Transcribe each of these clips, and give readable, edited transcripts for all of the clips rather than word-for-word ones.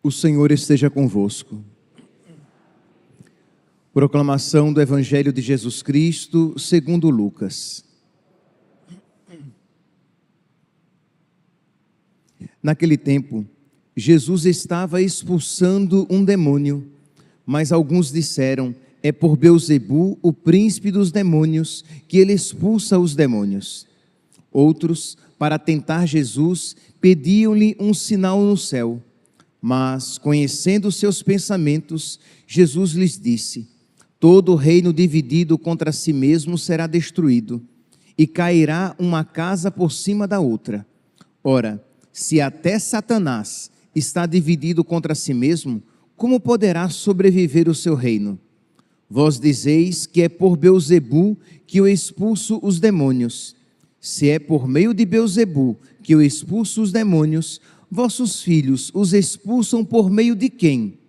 O Senhor esteja convosco. Proclamação do Evangelho de Jesus Cristo, segundo Lucas. Naquele tempo, Jesus estava expulsando um demônio, mas alguns disseram: é por Beelzebu, o príncipe dos demônios, que ele expulsa os demônios. Outros, para tentar Jesus, pediam-lhe um sinal no céu. Mas, conhecendo seus pensamentos, Jesus lhes disse: todo reino dividido contra si mesmo será destruído, e cairá uma casa por cima da outra. Ora, se até Satanás está dividido contra si mesmo, como poderá sobreviver o seu reino? Vós dizeis que é por Beelzebu que eu expulso os demônios. Se é por meio de Beelzebu que eu expulso os demônios, vossos filhos os expulsam por meio de quem?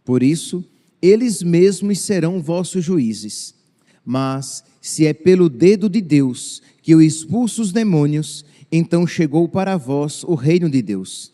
Por isso, eles mesmos serão vossos juízes. Mas, se é pelo dedo de Deus que eu expulso os demônios, então chegou para vós o reino de Deus.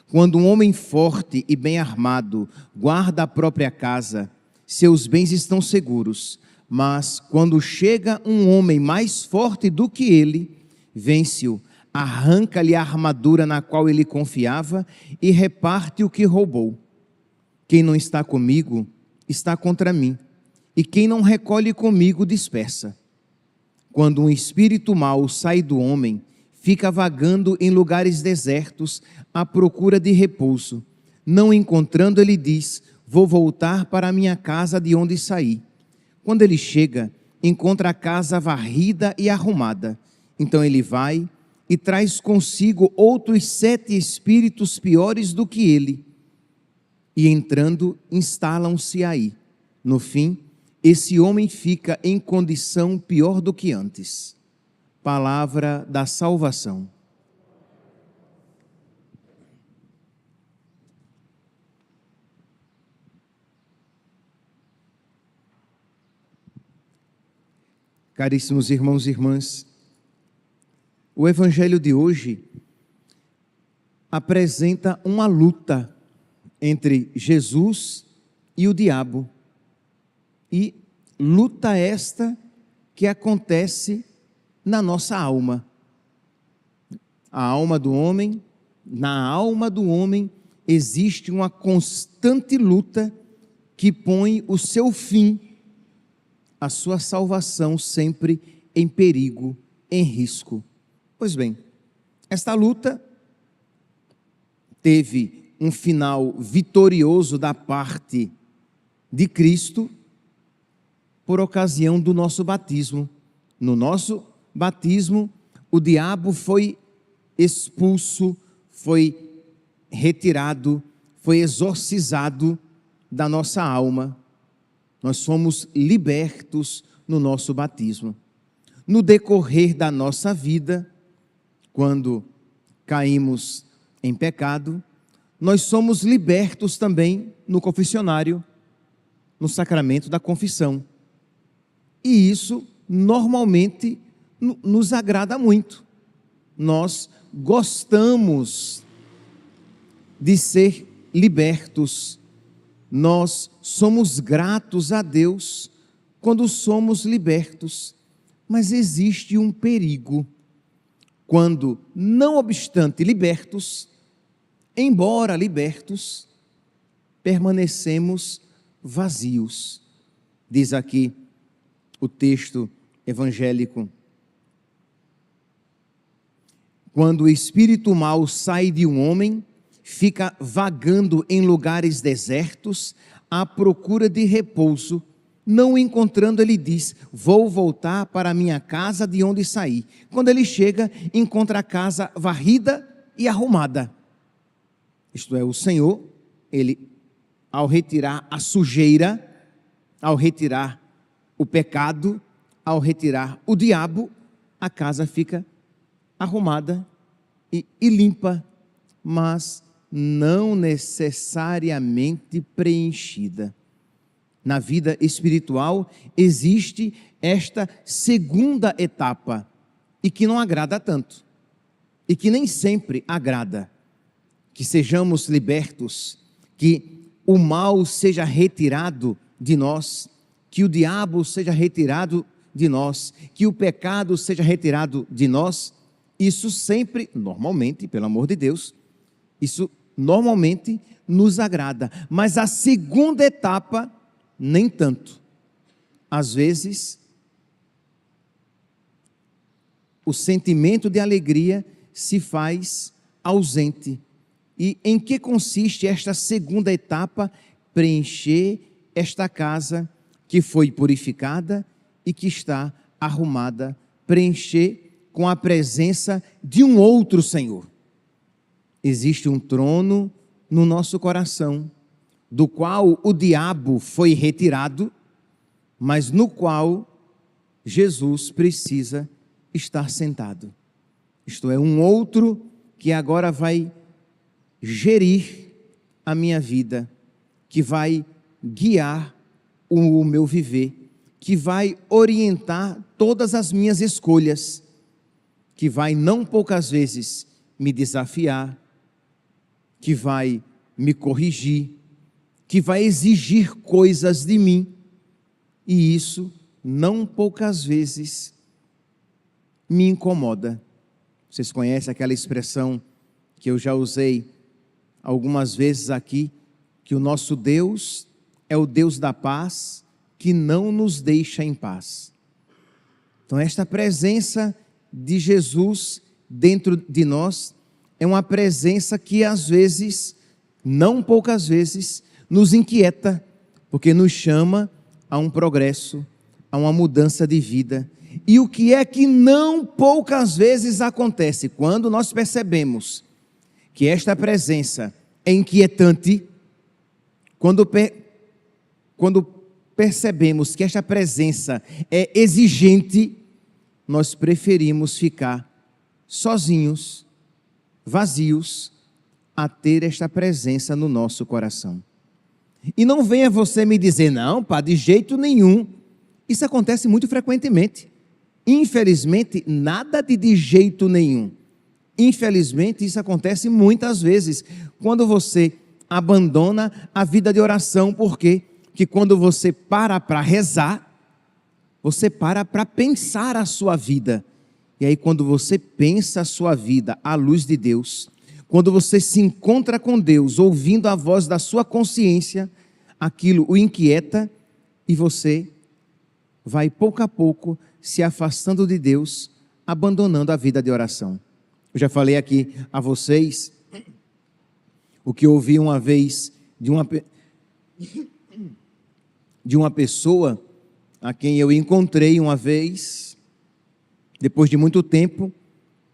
Quando um homem forte e bem armado guarda a própria casa, seus bens estão seguros. Mas, quando chega um homem mais forte do que ele, vence-o, arranca-lhe a armadura na qual ele confiava e reparte o que roubou. Quem não está comigo, está contra mim, e quem não recolhe comigo, dispersa. Quando um espírito mau sai do homem, fica vagando em lugares desertos à procura de repouso. Não encontrando, ele diz: vou voltar para a minha casa de onde saí. Quando ele chega, encontra a casa varrida e arrumada. Então ele vai e traz consigo outros 7 espíritos piores do que ele. E entrando, instalam-se aí. No fim, esse homem fica em condição pior do que antes. Palavra da salvação. Caríssimos irmãos e irmãs, o Evangelho de hoje apresenta uma luta entre Jesus e o diabo. E luta esta que acontece na nossa alma. A alma do homem, na alma do homem existe uma constante luta que põe o seu fim, a sua salvação sempre em perigo, em risco. Pois bem, esta luta teve um final vitorioso da parte de Cristo por ocasião do nosso batismo. No nosso batismo, o diabo foi expulso, foi retirado, foi exorcizado da nossa alma. Nós somos libertos no nosso batismo. No decorrer da nossa vida, quando caímos em pecado, nós somos libertos também no confessionário, no sacramento da confissão. E isso normalmente nos agrada muito. Nós gostamos de ser libertos. Nós somos gratos a Deus quando somos libertos. Mas existe um perigo quando, não obstante libertos, embora libertos, permanecemos vazios. Diz aqui o texto evangélico: quando o espírito mau sai de um homem, fica vagando em lugares desertos à procura de repouso. Não encontrando, ele diz: vou voltar para a minha casa de onde saí. Quando ele chega, encontra a casa varrida e arrumada. Isto é, o Senhor, ele, ao retirar a sujeira, ao retirar o pecado, ao retirar o diabo, a casa fica arrumada e limpa, mas não necessariamente preenchida. Na vida espiritual existe esta segunda etapa, e que não agrada tanto, e que nem sempre agrada. que sejamos libertos, que o mal seja retirado de nós, que o diabo seja retirado de nós, que o pecado seja retirado de nós, isso sempre, normalmente, pelo amor de Deus, isso normalmente nos agrada. Mas a segunda etapa, nem tanto. Às vezes, o sentimento de alegria se faz ausente. E em que consiste esta segunda etapa? Preencher esta casa que foi purificada e que está arrumada, preencher com a presença de um outro Senhor. Existe um trono no nosso coração, do qual o diabo foi retirado, mas no qual Jesus precisa estar sentado. Isto é, um outro que agora vai gerir a minha vida, que vai guiar o meu viver, que vai orientar todas as minhas escolhas, que vai não poucas vezes me desafiar, que vai me corrigir, que vai exigir coisas de mim, e isso não poucas vezes me incomoda. Vocês conhecem aquela expressão que eu já usei algumas vezes aqui, que o nosso Deus é o Deus da paz, que não nos deixa em paz. Então esta presença de Jesus dentro de nós é uma presença que às vezes, não poucas vezes, nos inquieta, porque nos chama a um progresso, a uma mudança de vida. E o que é que não poucas vezes acontece? Quando nós percebemos que esta presença é inquietante, quando percebemos que esta presença é exigente, nós preferimos ficar sozinhos, vazios, a ter esta presença no nosso coração. E não venha você me dizer, não, pá, de jeito nenhum. Isso acontece muito frequentemente. Infelizmente, nada de jeito nenhum. Infelizmente, isso acontece muitas vezes, quando você abandona a vida de oração, porque que quando você para rezar, você para pensar a sua vida. E aí quando você pensa a sua vida à luz de Deus, quando você se encontra com Deus, ouvindo a voz da sua consciência, aquilo o inquieta e você vai pouco a pouco se afastando de Deus, abandonando a vida de oração. Eu já falei aqui a vocês o que eu ouvi uma vez de uma pessoa a quem eu encontrei uma vez, depois de muito tempo,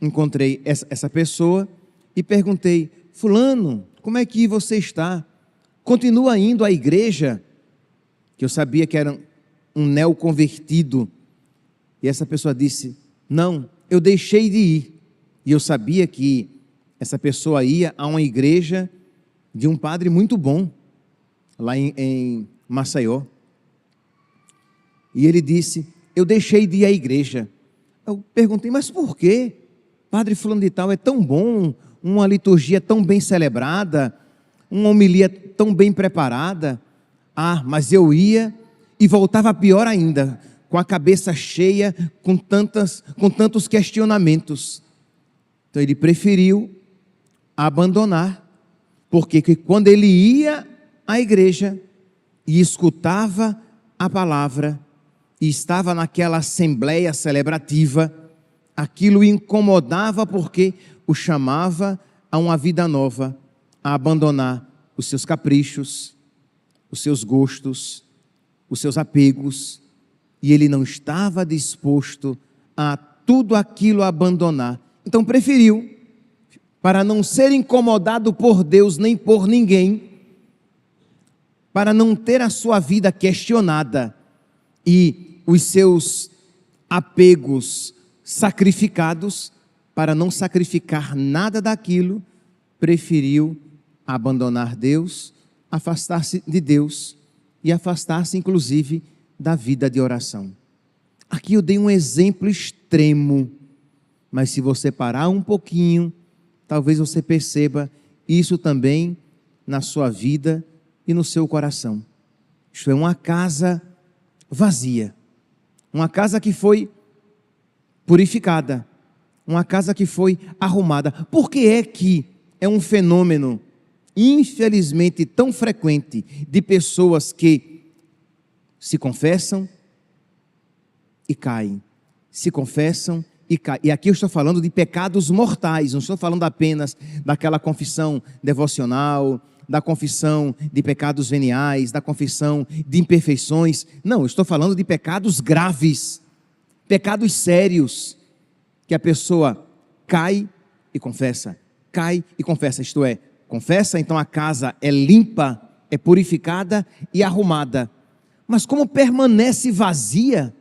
encontrei essa pessoa e perguntei, fulano, como é que você está? Continua indo à igreja? Que eu sabia que era um neoconvertido. E essa pessoa disse, não, eu deixei de ir. E eu sabia que essa pessoa ia a uma igreja de um padre muito bom, lá em Maceió. E ele disse, eu deixei de ir à igreja. Eu perguntei, mas por quê? Padre fulano de tal é tão bom, uma liturgia tão bem celebrada, uma homilia tão bem preparada. Ah, mas eu ia e voltava pior ainda, com a cabeça cheia, com tantos questionamentos. Então ele preferiu abandonar, porque quando ele ia à igreja e escutava a palavra, e estava naquela assembleia celebrativa, aquilo o incomodava porque o chamava a uma vida nova, a abandonar os seus caprichos, os seus gostos, os seus apegos, e ele não estava disposto a tudo aquilo abandonar. Então preferiu, para não ser incomodado por Deus nem por ninguém, para não ter a sua vida questionada e os seus apegos sacrificados, para não sacrificar nada daquilo, preferiu abandonar Deus, afastar-se de Deus e afastar-se inclusive da vida de oração. Aqui eu dei um exemplo extremo, mas se você parar um pouquinho, talvez você perceba isso também na sua vida e no seu coração. Isto é, uma casa vazia, uma casa que foi purificada, uma casa que foi arrumada. Por que é que é um fenômeno, infelizmente, tão frequente de pessoas que se confessam e caem, se confessam e caem? E aqui eu estou falando de pecados mortais, não estou falando apenas daquela confissão devocional, da confissão de pecados veniais, da confissão de imperfeições. Não, eu estou falando de pecados graves, pecados sérios, que a pessoa cai e confessa, isto é, confessa, então a casa é limpa, é purificada e arrumada, mas como permanece vazia,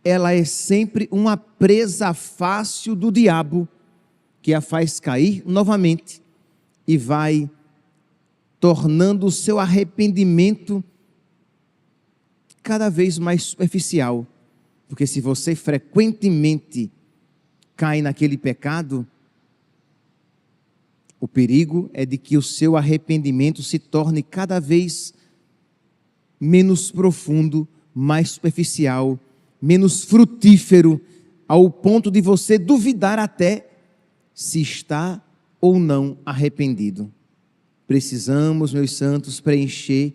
ela é sempre uma presa fácil do diabo, que a faz cair novamente e vai tornando o seu arrependimento cada vez mais superficial. Porque se você frequentemente cai naquele pecado, o perigo é de que o seu arrependimento se torne cada vez menos profundo, mais superficial, menos frutífero, ao ponto de você duvidar até se está ou não arrependido. Precisamos, meus santos, preencher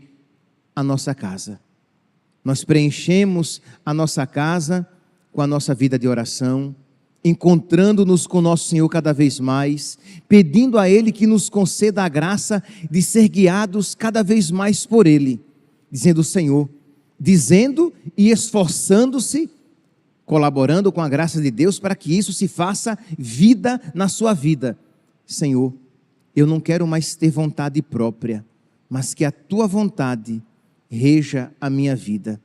a nossa casa. Nós preenchemos a nossa casa com a nossa vida de oração, encontrando-nos com nosso Senhor cada vez mais, pedindo a Ele que nos conceda a graça de ser guiados cada vez mais por Ele, dizendo e esforçando-se, colaborando com a graça de Deus para que isso se faça vida na sua vida. Senhor, eu não quero mais ter vontade própria, mas que a Tua vontade reja a minha vida.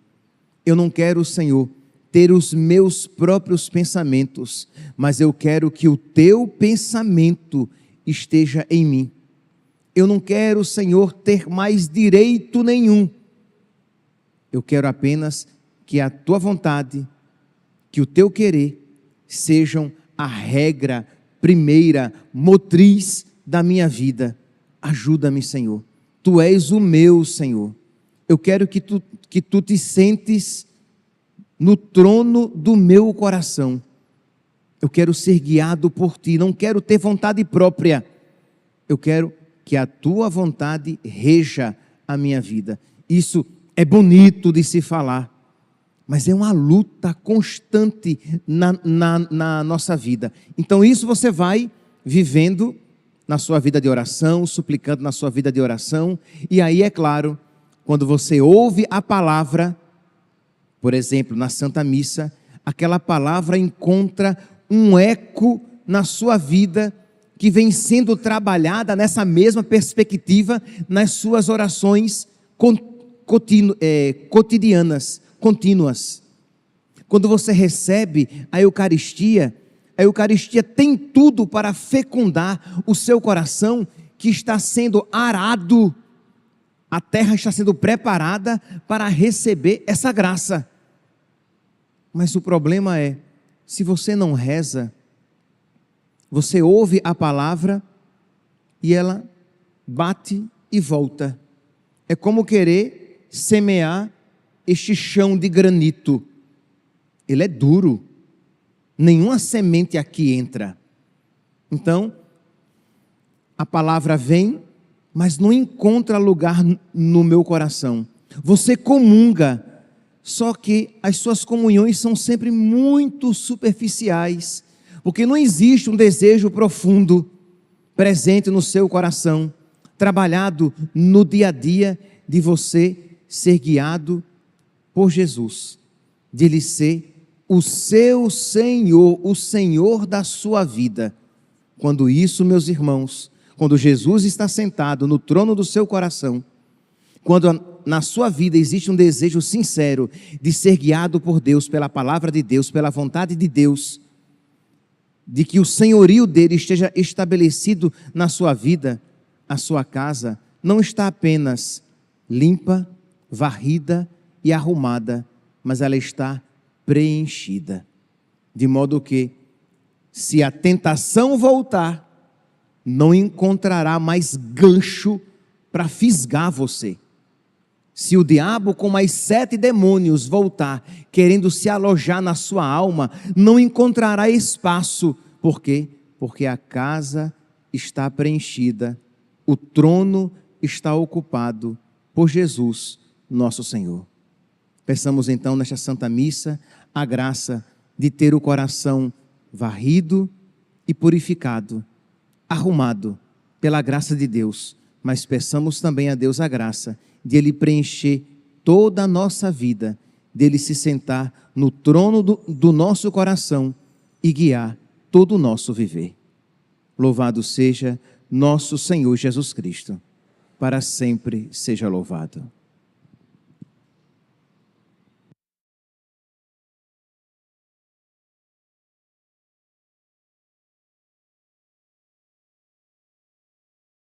Eu não quero, Senhor, ter os meus próprios pensamentos, mas eu quero que o Teu pensamento esteja em mim. Eu não quero, Senhor, ter mais direito nenhum. Eu quero apenas que a Tua vontade, que o Teu querer sejam a regra primeira, motriz da minha vida. Ajuda-me, Senhor. Tu és o meu Senhor. Eu quero que tu te sentes no trono do meu coração. Eu quero ser guiado por Ti, não quero ter vontade própria. Eu quero que a Tua vontade reja a minha vida. Isso é bonito de se falar, mas é uma luta constante na nossa vida. Então isso você vai vivendo na sua vida de oração, suplicando na sua vida de oração, e aí é claro, quando você ouve a palavra, por exemplo, na Santa Missa, aquela palavra encontra um eco na sua vida, que vem sendo trabalhada nessa mesma perspectiva, nas suas orações cotidianas, contínuas. Quando você recebe a Eucaristia tem tudo para fecundar o seu coração, que está sendo arado, a terra está sendo preparada para receber essa graça. Mas o problema é, se você não reza, você ouve a palavra e ela bate e volta. É como querer semear este chão de granito. Ele é duro, nenhuma semente aqui entra. Então, a palavra vem, mas não encontra lugar no meu coração. Você comunga, só que as suas comunhões são sempre muito superficiais, porque não existe um desejo profundo, presente no seu coração, trabalhado no dia a dia, de você ser guiado por Jesus, de Ele ser o seu Senhor, o Senhor da sua vida. Quando isso, meus irmãos, quando Jesus está sentado no trono do seu coração, quando na sua vida existe um desejo sincero de ser guiado por Deus, pela palavra de Deus, pela vontade de Deus, de que o senhorio dele esteja estabelecido na sua vida, a sua casa não está apenas limpa, varrida e arrumada, mas ela está preenchida, de modo que, Se a tentação voltar, não encontrará mais gancho para fisgar você. Se o diabo com mais 7 demônios voltar, querendo se alojar na sua alma, não encontrará espaço. Por quê? Porque a casa está preenchida, o trono está ocupado por Jesus, nosso Senhor. Peçamos então nesta Santa Missa a graça de ter o coração varrido e purificado, arrumado pela graça de Deus, mas peçamos também a Deus a graça de Ele preencher toda a nossa vida, dele se sentar no trono do nosso coração e guiar todo o nosso viver. Louvado seja nosso Senhor Jesus Cristo, para sempre seja louvado.